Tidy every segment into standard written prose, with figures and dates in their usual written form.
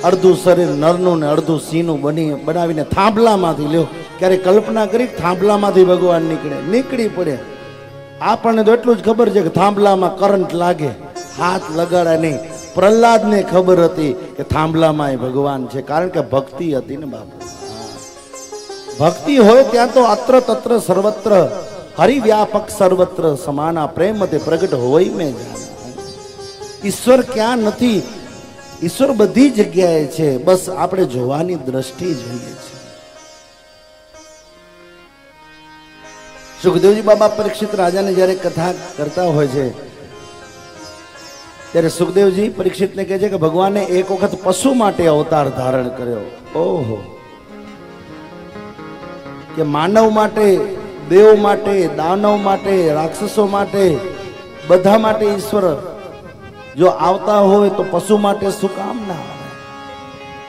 અડધું શરીર નરનું ને અડધું સિંહનું બનાવીને થાંભલામાંથી લ્યો. ક્યારે કલ્પના કરી થાંભલામાંથી ભગવાન નીકળી પડે. આપણને તો એટલું જ ખબર છે કે થાંભલામાં કરંટ લાગે, હાથ લગાડે નહીં. પ્રહલાદને ખબર હતી કે થાંભલામાં ભગવાન છે, કારણ કે ભક્તિ હતી ને બાપુ. ભક્તિ હોય ત્યાં તો અત્ર તત્ર સર્વત્ર હરિવ્યાપક સર્વત્ર સમાના પ્રેમ તે પ્રગટ હોય મેં જાના. ઈશ્વર ક્યાં નથી? ઈશ્વર બધી જગ્યાએ છે, બસ આપણે જોવાની દ્રષ્ટિ જોઈએ છે. સુખદેવજી બાબા પરીક્ષિત રાજાને જ્યારે કથા કરતા હોય છે ત્યારે સુખદેવજી પરીક્ષિતને કહે છે કે ભગવાને એક વખત પશુ માટે અવતાર ધારણ કર્યો. ઓહો, કે માનવ માટે, દેવ માટે, દાનવ માટે, રાક્ષસો માટે, બધા માટે ઈશ્વર જો આવતા હોય તો પશુ માટે શું કામ ના આવે?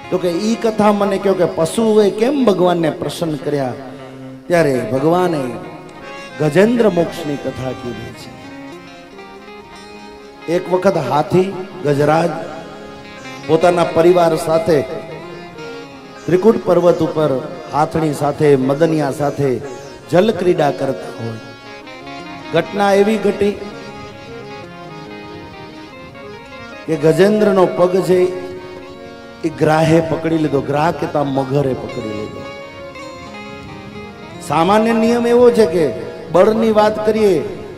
તો કે ઈ કથા મને કહો કે પશુએ કેમ ભગવાનને પ્રસન્ન કર્યા? ત્યારે ભગવાને ગજેન્દ્ર મોક્ષની કથા કીધી છે. એક વખત હાથી ગજરાજ પોતાના પરિવાર સાથે ત્રિકૂટ પર્વત ઉપર હાથણી સાથે, મદનિયા સાથે જલ ક્રીડા કરતા હોય. ઘટના એવી ઘટી કે ગજેન્દ્રનો પગ છે એ ગ્રાહે પકડી લીધો. ગ્રાહ કેતા મગરે પકડી લીધો. સામાન્ય નિયમ એવો છે કે બળની વાત કરીએ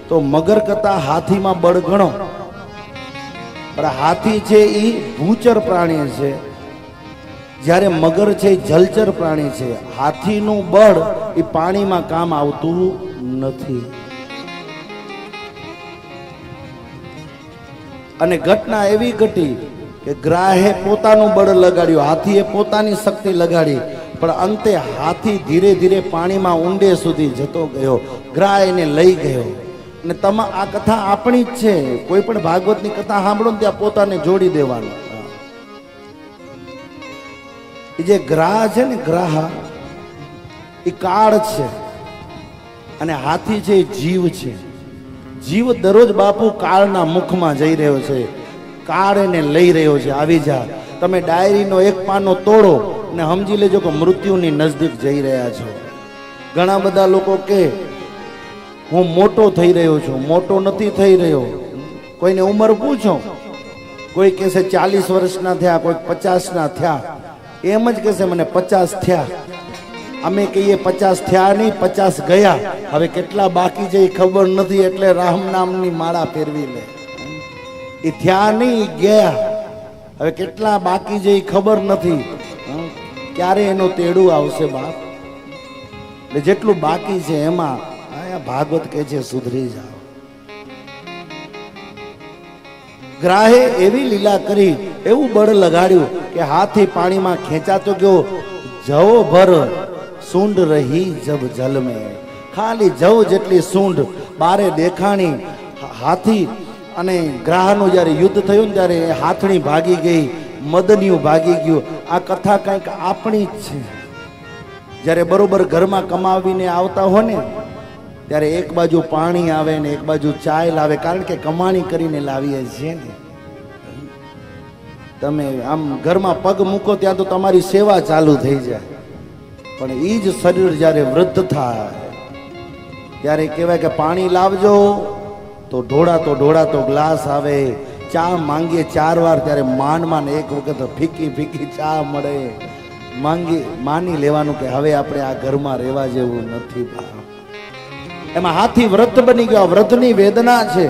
તો મગર કરતા હાથીમાં બળ ઘણો, પણ હાથી છે એ ભૂચર પ્રાણી છે, જ્યારે મગર છે એ જલચર પ્રાણી છે. હાથીનું બળ એ પાણીમાં કામ આવતું નથી. અને ઘટના એવી ઘટી કે ગ્રાહે પોતાનું બળ લગાડ્યું, હાથીએ પોતાની શક્તિ લગાડી, પણ અંતે હાથી ધીરે ધીરે પાણીમાં ઊંડે સુધી જતો ગયો. ગ્રાહ એને લઈ ગયો. અને આ કથા આપણી જ છે. કોઈ પણ ભાગવતની કથા સાંભળો ને ત્યાં પોતાને જોડી દેવાનું. એ જે ગ્રાહ છે ને, ગ્રાહ એ કાળ છે અને હાથી છે એ જીવ છે. જીવ દરરોજ બાપુ કાળના મુખમાં જઈ રહ્યો છે, કાળ એને લઈ રહ્યો છે. આવી જા, તમે ડાયરીનો એક પાનો તોડો ને સમજી લેજો કે મૃત્યુની નજદીક જઈ રહ્યા છો. ઘણા બધા લોકો કે હું મોટો થઈ રહ્યો છું, મોટો નથી થઈ રહ્યો. કોઈને ઉંમર પૂછો, કોઈ કહેશે 40 વર્ષના થયા, કોઈ 50ના થયા. એમ જ કહેશે મને 50 થયા. અમે કહીએ 50 થયા નહીં, 50 ગયા. હવે કેટલા બાકી છે એ ખબર નથી, એટલે રામ નામની માળા ફેરવી લે. એ થયા નહીં, ગયા. હવે કેટલા બાકી છે એ ખબર નથી, ક્યારે એનું તેડું આવશે બાપ. એટલે જેટલું બાકી છે એમાં ભાગવત કહે છે સુધરી જાઓ. ગ્રાહે એવી લીલા કરી, એવું બળ લગાડ્યું કે હાથી પાણીમાં ખેંચાતો ગયો. જવો ભર સૂંઢ રહી જબ જલ મેં, ખાલી જવ જેટલી સૂંઢ બારે દેખાણી. હાથી અને ગ્રાહનું જ્યારે યુદ્ધ થયું ને ત્યારે હાથણી ભાગી ગઈ, મદનિયું ભાગી ગયું. આ કથા કંઈક આપણી જ છે. જ્યારે બરોબર ઘરમાં કમાવીને આવતા હોય ને ત્યારે એક બાજુ પાણી આવે ને એક બાજુ ચાય લાવે, કારણ કે કમાણી કરીને લાવીએ છીએ ને. તમે આમ ઘરમાં પગ મૂકો ત્યાં તો તમારી સેવા ચાલુ થઈ જાય, પણ એ જ શરીર જ્યારે વૃદ્ધ થાય ત્યારે કહેવાય કે પાણી લાવજો, તો ઢોળાતો ગ્લાસ આવે. ચા માંગીએ 4 વાર ત્યારે માન એક વખત ફીકી ફીકી ચા મળે. માની લેવાનું કે હવે આપણે આ ઘરમાં રહેવા જેવું નથી. એમાં હાથી વૃદ્ધ બની ગયો. વૃદ્ધની વેદના છે.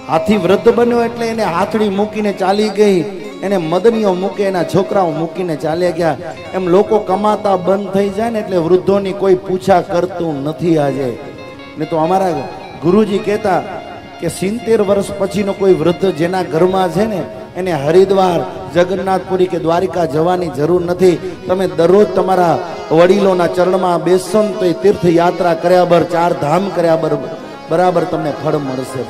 હાથી વૃદ્ધ બન્યો એટલે એને હાથડી મૂકીને ચાલી ગઈ, એને મદનીઓ મૂકે, એના છોકરાઓ મૂકીને ચાલ્યા ગયા. એમ લોકો કમાતા બંધ થઈ જાય ને એટલે વૃદ્ધોની કોઈ પૂછા કરતું નથી આજે. ને તો અમારા ગુરુજી કહેતા કે 70 વર્ષ પછીનો કોઈ વૃદ્ધ જેના ઘરમાં છે ને એને હરિદ્વાર, જગન્નાથપુરી કે દ્વારિકા જવાની જરૂર નથી. તમે દરરોજ તમારા વડીલોના ચરણમાં બેસશો ને તો એ તીર્થયાત્રા કર્યા બર, 4 ધામ કર્યા બરાબર તમને ફળ મળશે.